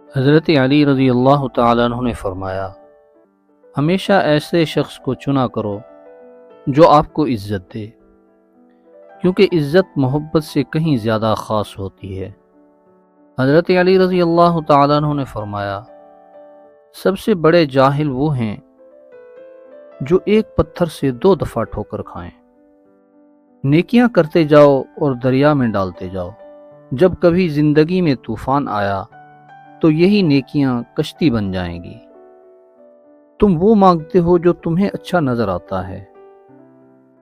حضرت علی رضی اللہ تعالیٰ عنہ نے فرمایا، ہمیشہ ایسے شخص کو چنا کرو جو آپ کو عزت دے، کیونکہ عزت محبت سے کہیں زیادہ خاص ہوتی ہے۔ حضرت علی رضی اللہ تعالیٰ عنہ نے فرمایا، سب سے بڑے جاہل وہ ہیں جو ایک پتھر سے 2 دفعہ ٹھوکر کھائیں۔ نیکیاں کرتے جاؤ اور دریا میں ڈالتے جاؤ، جب کبھی زندگی میں طوفان آیا تو یہی نیکیاں کشتی بن جائیں گی۔ تم وہ مانگتے ہو جو تمہیں اچھا نظر آتا ہے،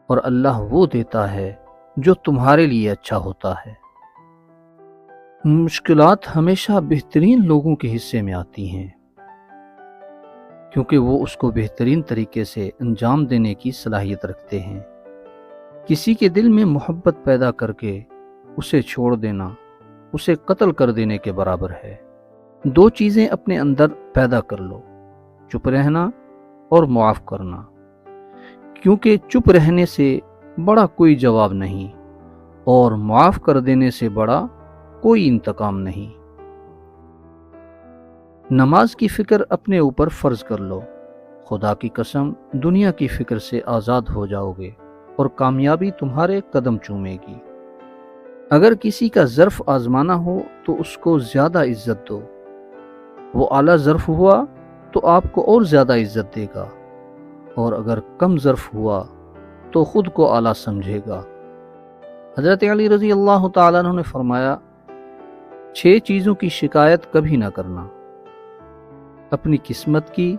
اور اللہ وہ دیتا ہے جو تمہارے لیے اچھا ہوتا ہے۔ مشکلات ہمیشہ بہترین لوگوں کے حصے میں آتی ہیں، کیونکہ وہ اس کو بہترین طریقے سے انجام دینے کی صلاحیت رکھتے ہیں۔ کسی کے دل میں محبت پیدا کر کے اسے چھوڑ دینا اسے قتل کر دینے کے برابر ہے۔ 2 چیزیں اپنے اندر پیدا کر لو، چپ رہنا اور معاف کرنا، کیونکہ چپ رہنے سے بڑا کوئی جواب نہیں، اور معاف کر دینے سے بڑا کوئی انتقام نہیں۔ نماز کی فکر اپنے اوپر فرض کر لو، خدا کی قسم دنیا کی فکر سے آزاد ہو جاؤ گے اور کامیابی تمہارے قدم چومے گی۔ اگر کسی کا ظرف آزمانا ہو تو اس کو زیادہ عزت دو، وہ اعلیٰ ظرف ہوا تو آپ کو اور زیادہ عزت دے گا، اور اگر کم ظرف ہوا تو خود کو اعلیٰ سمجھے گا۔ حضرت علی رضی اللہ تعالیٰ عنہ نے فرمایا، 6 چیزوں کی شکایت کبھی نہ کرنا: اپنی قسمت کی،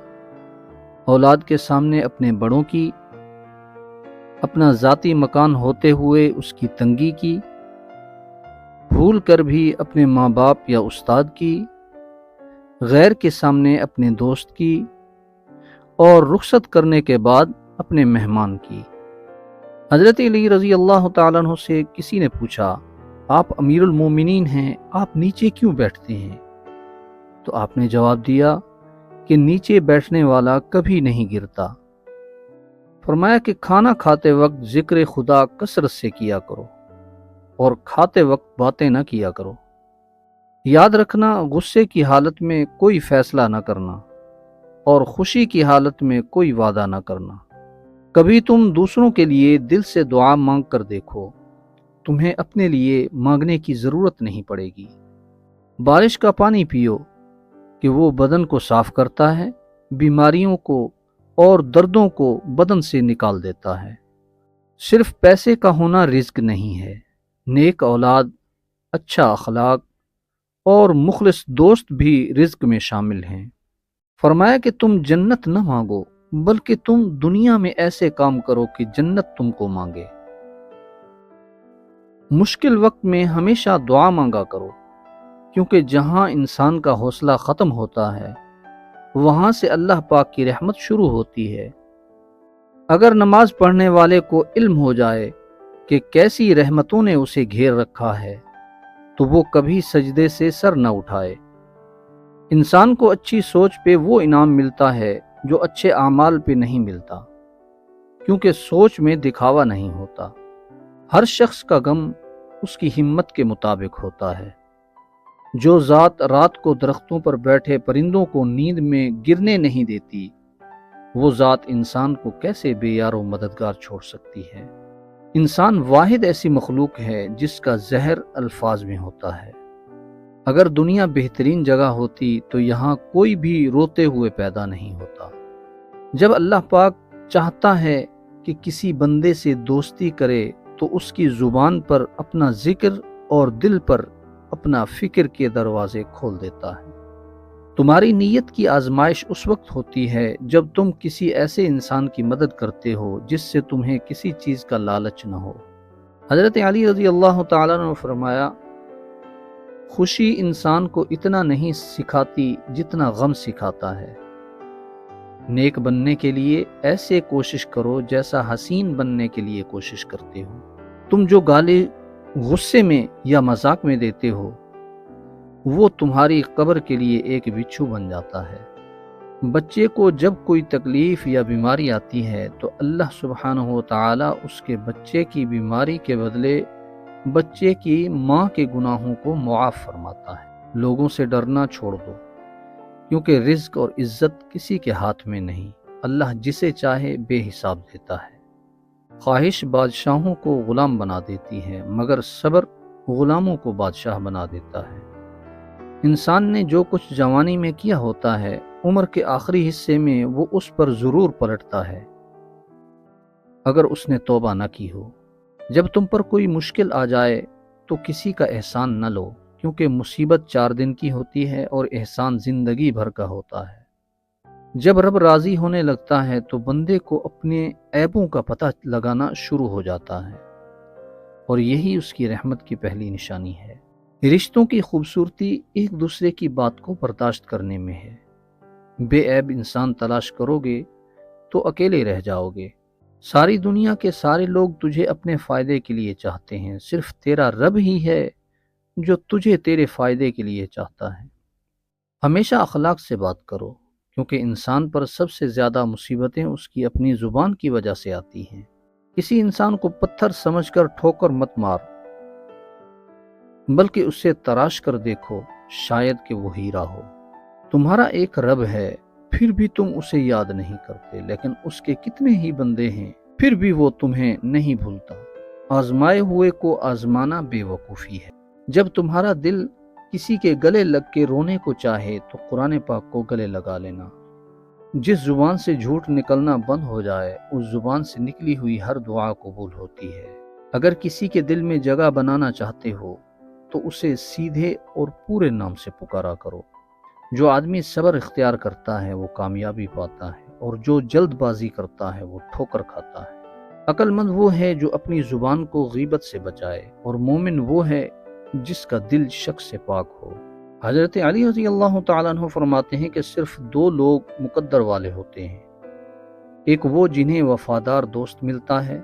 اولاد کے سامنے اپنے بڑوں کی، اپنا ذاتی مکان ہوتے ہوئے اس کی تنگی کی، بھول کر بھی اپنے ماں باپ یا استاد کی، غیر کے سامنے اپنے دوست کی، اور رخصت کرنے کے بعد اپنے مہمان کی۔ حضرت علی رضی اللہ تعالیٰ عنہ سے کسی نے پوچھا، آپ امیر المومنین ہیں، آپ نیچے کیوں بیٹھتے ہیں؟ تو آپ نے جواب دیا کہ نیچے بیٹھنے والا کبھی نہیں گرتا۔ فرمایا کہ کھانا کھاتے وقت ذکر خدا کثرت سے کیا کرو، اور کھاتے وقت باتیں نہ کیا کرو۔ یاد رکھنا، غصے کی حالت میں کوئی فیصلہ نہ کرنا، اور خوشی کی حالت میں کوئی وعدہ نہ کرنا۔ کبھی تم دوسروں کے لیے دل سے دعا مانگ کر دیکھو، تمہیں اپنے لیے مانگنے کی ضرورت نہیں پڑے گی۔ بارش کا پانی پیو کہ وہ بدن کو صاف کرتا ہے، بیماریوں کو اور دردوں کو بدن سے نکال دیتا ہے۔ صرف پیسے کا ہونا رزق نہیں ہے، نیک اولاد، اچھا اخلاق اور مخلص دوست بھی رزق میں شامل ہیں۔ فرمایا کہ تم جنت نہ مانگو، بلکہ تم دنیا میں ایسے کام کرو کہ جنت تم کو مانگے۔ مشکل وقت میں ہمیشہ دعا مانگا کرو، کیونکہ جہاں انسان کا حوصلہ ختم ہوتا ہے وہاں سے اللہ پاک کی رحمت شروع ہوتی ہے۔ اگر نماز پڑھنے والے کو علم ہو جائے کہ کیسی رحمتوں نے اسے گھیر رکھا ہے تو وہ کبھی سجدے سے سر نہ اٹھائے۔ انسان کو اچھی سوچ پہ وہ انعام ملتا ہے جو اچھے اعمال پہ نہیں ملتا، کیونکہ سوچ میں دکھاوا نہیں ہوتا۔ ہر شخص کا غم اس کی ہمت کے مطابق ہوتا ہے۔ جو ذات رات کو درختوں پر بیٹھے پرندوں کو نیند میں گرنے نہیں دیتی، وہ ذات انسان کو کیسے بے یار و مددگار چھوڑ سکتی ہے؟ انسان واحد ایسی مخلوق ہے جس کا زہر الفاظ میں ہوتا ہے۔ اگر دنیا بہترین جگہ ہوتی تو یہاں کوئی بھی روتے ہوئے پیدا نہیں ہوتا۔ جب اللہ پاک چاہتا ہے کہ کسی بندے سے دوستی کرے تو اس کی زبان پر اپنا ذکر اور دل پر اپنا فکر کے دروازے کھول دیتا ہے۔ تمہاری نیت کی آزمائش اس وقت ہوتی ہے جب تم کسی ایسے انسان کی مدد کرتے ہو جس سے تمہیں کسی چیز کا لالچ نہ ہو۔ حضرت علی رضی اللہ تعالیٰ نے فرمایا، خوشی انسان کو اتنا نہیں سکھاتی جتنا غم سکھاتا ہے۔ نیک بننے کے لیے ایسے کوشش کرو جیسا حسین بننے کے لیے کوشش کرتے ہو۔ تم جو گالی غصے میں یا مذاق میں دیتے ہو وہ تمہاری قبر کے لیے ایک بچھو بن جاتا ہے۔ بچے کو جب کوئی تکلیف یا بیماری آتی ہے تو اللہ سبحانہ و تعالی اس کے بچے کی بیماری کے بدلے بچے کی ماں کے گناہوں کو معاف فرماتا ہے۔ لوگوں سے ڈرنا چھوڑ دو، کیونکہ رزق اور عزت کسی کے ہاتھ میں نہیں، اللہ جسے چاہے بے حساب دیتا ہے۔ خواہش بادشاہوں کو غلام بنا دیتی ہے، مگر صبر غلاموں کو بادشاہ بنا دیتا ہے۔ انسان نے جو کچھ جوانی میں کیا ہوتا ہے، عمر کے آخری حصے میں وہ اس پر ضرور پلٹتا ہے اگر اس نے توبہ نہ کی ہو۔ جب تم پر کوئی مشکل آ جائے تو کسی کا احسان نہ لو، کیونکہ مصیبت 4 دن کی ہوتی ہے اور احسان زندگی بھر کا ہوتا ہے۔ جب رب راضی ہونے لگتا ہے تو بندے کو اپنے عیبوں کا پتہ لگانا شروع ہو جاتا ہے، اور یہی اس کی رحمت کی پہلی نشانی ہے۔ رشتوں کی خوبصورتی ایک دوسرے کی بات کو برداشت کرنے میں ہے۔ بے عیب انسان تلاش کرو گے تو اکیلے رہ جاؤ گے۔ ساری دنیا کے سارے لوگ تجھے اپنے فائدے کے لیے چاہتے ہیں، صرف تیرا رب ہی ہے جو تجھے تیرے فائدے کے لیے چاہتا ہے۔ ہمیشہ اخلاق سے بات کرو، کیونکہ انسان پر سب سے زیادہ مصیبتیں اس کی اپنی زبان کی وجہ سے آتی ہیں۔ کسی انسان کو پتھر سمجھ کر ٹھوکر مت مار، بلکہ اسے تراش کر دیکھو، شاید کہ وہ ہیرا ہو۔ تمہارا ایک رب ہے، پھر بھی تم اسے یاد نہیں کرتے، لیکن اس کے کتنے ہی بندے ہیں، پھر بھی وہ تمہیں نہیں بھولتا۔ آزمائے ہوئے کو آزمانا بے وقوفی ہے۔ جب تمہارا دل کسی کے گلے لگ کے رونے کو چاہے تو قرآن پاک کو گلے لگا لینا۔ جس زبان سے جھوٹ نکلنا بند ہو جائے، اس زبان سے نکلی ہوئی ہر دعا قبول ہوتی ہے۔ اگر کسی کے دل میں جگہ بنانا چاہتے ہو تو اسے سیدھے اور پورے نام سے پکارا کرو۔ جو آدمی صبر اختیار کرتا ہے وہ کامیابی پاتا ہے، اور جو جلد بازی کرتا ہے وہ ٹھوکر کھاتا ہے۔ عقل مند وہ ہے جو اپنی زبان کو غیبت سے بچائے، اور مومن وہ ہے جس کا دل شک سے پاک ہو۔ حضرت علی رضی اللہ تعالیٰ عنہ فرماتے ہیں کہ صرف 2 لوگ مقدر والے ہوتے ہیں، ایک وہ جنہیں وفادار دوست ملتا ہے،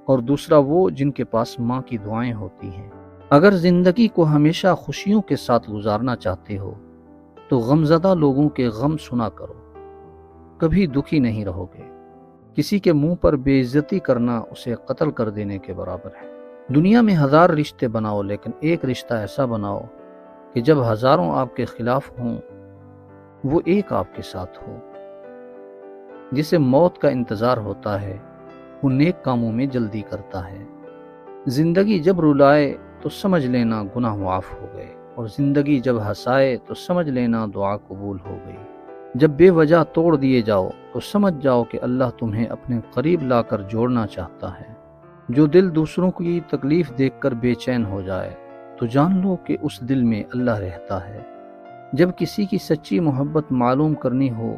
اور دوسرا وہ جن کے پاس ماں کی دعائیں ہوتی ہیں۔ اگر زندگی کو ہمیشہ خوشیوں کے ساتھ گزارنا چاہتے ہو تو غمزدہ لوگوں کے غم سنا کرو، کبھی دکھی نہیں رہو گے۔ کسی کے منہ پر بے عزتی کرنا اسے قتل کر دینے کے برابر ہے۔ دنیا میں 1000 رشتے بناؤ، لیکن ایک رشتہ ایسا بناؤ کہ جب ہزاروں آپ کے خلاف ہوں وہ ایک آپ کے ساتھ ہو۔ جسے موت کا انتظار ہوتا ہے وہ نیک کاموں میں جلدی کرتا ہے۔ زندگی جب رلائے تو سمجھ لینا گناہ معاف ہو گئے، اور زندگی جب ہنسائے تو سمجھ لینا دعا قبول ہو گئی۔ جب بے وجہ توڑ دیے جاؤ تو سمجھ جاؤ کہ اللہ تمہیں اپنے قریب لا کر جوڑنا چاہتا ہے۔ جو دل دوسروں کی تکلیف دیکھ کر بے چین ہو جائے تو جان لو کہ اس دل میں اللہ رہتا ہے۔ جب کسی کی سچی محبت معلوم کرنی ہو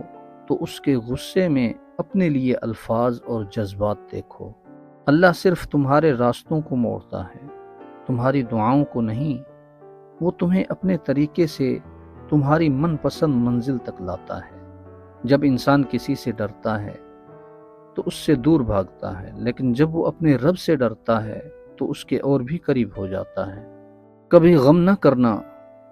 تو اس کے غصے میں اپنے لیے الفاظ اور جذبات دیکھو۔ اللہ صرف تمہارے راستوں کو موڑتا ہے، تمہاری دعاؤں کو نہیں۔ وہ تمہیں اپنے طریقے سے تمہاری من پسند منزل تک لاتا ہے۔ جب انسان کسی سے ڈرتا ہے تو اس سے دور بھاگتا ہے، لیکن جب وہ اپنے رب سے ڈرتا ہے تو اس کے اور بھی قریب ہو جاتا ہے۔ کبھی غم نہ کرنا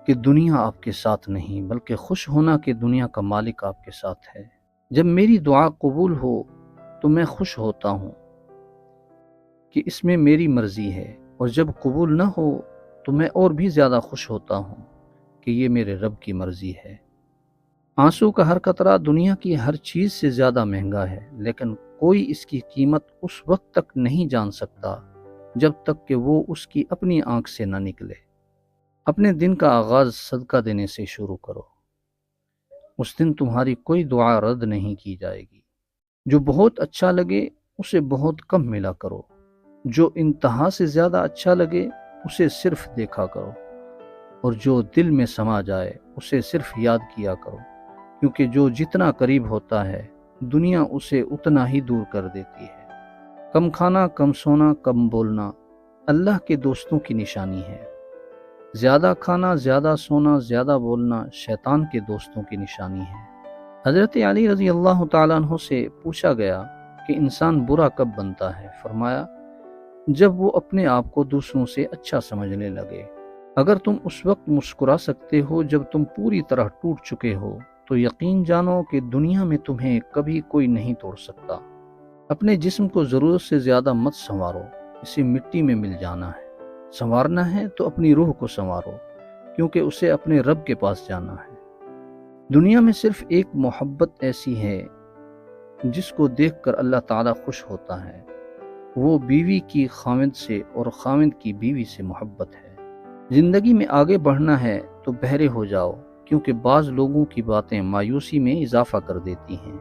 کہ دنیا آپ کے ساتھ نہیں، بلکہ خوش ہونا کہ دنیا کا مالک آپ کے ساتھ ہے۔ جب میری دعا قبول ہو تو میں خوش ہوتا ہوں کہ اس میں میری مرضی ہے، اور جب قبول نہ ہو تو میں اور بھی زیادہ خوش ہوتا ہوں کہ یہ میرے رب کی مرضی ہے۔ آنسو کا ہر قطرہ دنیا کی ہر چیز سے زیادہ مہنگا ہے، لیکن کوئی اس کی قیمت اس وقت تک نہیں جان سکتا جب تک کہ وہ اس کی اپنی آنکھ سے نہ نکلے۔ اپنے دن کا آغاز صدقہ دینے سے شروع کرو، اس دن تمہاری کوئی دعا رد نہیں کی جائے گی۔ جو بہت اچھا لگے اسے بہت کم ملا کرو، جو انتہا سے زیادہ اچھا لگے اسے صرف دیکھا کرو، اور جو دل میں سما جائے اسے صرف یاد کیا کرو، کیونکہ جو جتنا قریب ہوتا ہے دنیا اسے اتنا ہی دور کر دیتی ہے۔ کم کھانا، کم سونا، کم بولنا اللہ کے دوستوں کی نشانی ہے۔ زیادہ کھانا، زیادہ سونا، زیادہ بولنا شیطان کے دوستوں کی نشانی ہے۔ حضرت علی رضی اللہ تعالیٰ عنہ سے پوچھا گیا کہ انسان برا کب بنتا ہے؟ فرمایا، جب وہ اپنے آپ کو دوسروں سے اچھا سمجھنے لگے۔ اگر تم اس وقت مسکرا سکتے ہو جب تم پوری طرح ٹوٹ چکے ہو تو یقین جانو کہ دنیا میں تمہیں کبھی کوئی نہیں توڑ سکتا۔ اپنے جسم کو ضرورت سے زیادہ مت سنوارو، اسے مٹی میں مل جانا ہے۔ سنوارنا ہے تو اپنی روح کو سنوارو، کیونکہ اسے اپنے رب کے پاس جانا ہے۔ دنیا میں صرف ایک محبت ایسی ہے جس کو دیکھ کر اللہ تعالیٰ خوش ہوتا ہے، وہ بیوی کی خاوند سے اور خاوند کی بیوی سے محبت ہے۔ زندگی میں آگے بڑھنا ہے تو بہرے ہو جاؤ، کیونکہ بعض لوگوں کی باتیں مایوسی میں اضافہ کر دیتی ہیں۔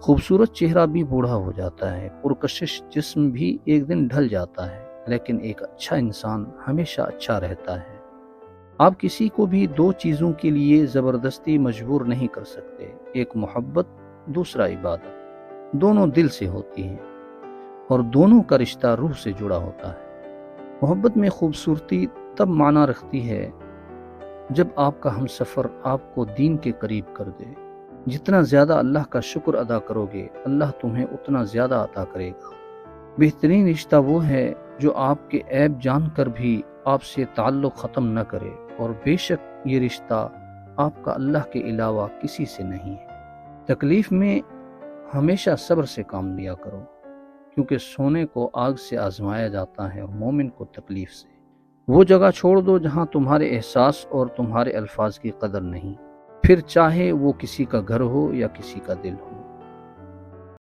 خوبصورت چہرہ بھی بوڑھا ہو جاتا ہے، پرکشش جسم بھی ایک دن ڈھل جاتا ہے، لیکن ایک اچھا انسان ہمیشہ اچھا رہتا ہے۔ آپ کسی کو بھی دو چیزوں کے لیے زبردستی مجبور نہیں کر سکتے، ایک محبت، دوسرا عبادت۔ دونوں دل سے ہوتی ہیں اور دونوں کا رشتہ روح سے جڑا ہوتا ہے۔ محبت میں خوبصورتی تب معنی رکھتی ہے جب آپ کا ہمسفر آپ کو دین کے قریب کر دے۔ جتنا زیادہ اللہ کا شکر ادا کرو گے، اللہ تمہیں اتنا زیادہ عطا کرے گا۔ بہترین رشتہ وہ ہے جو آپ کے عیب جان کر بھی آپ سے تعلق ختم نہ کرے، اور بے شک یہ رشتہ آپ کا اللہ کے علاوہ کسی سے نہیں ہے۔ تکلیف میں ہمیشہ صبر سے کام لیا کرو، کیونکہ سونے کو آگ سے آزمایا جاتا ہے اور مومن کو تکلیف سے۔ وہ جگہ چھوڑ دو جہاں تمہارے احساس اور تمہارے الفاظ کی قدر نہیں، پھر چاہے وہ کسی کا گھر ہو یا کسی کا دل ہو۔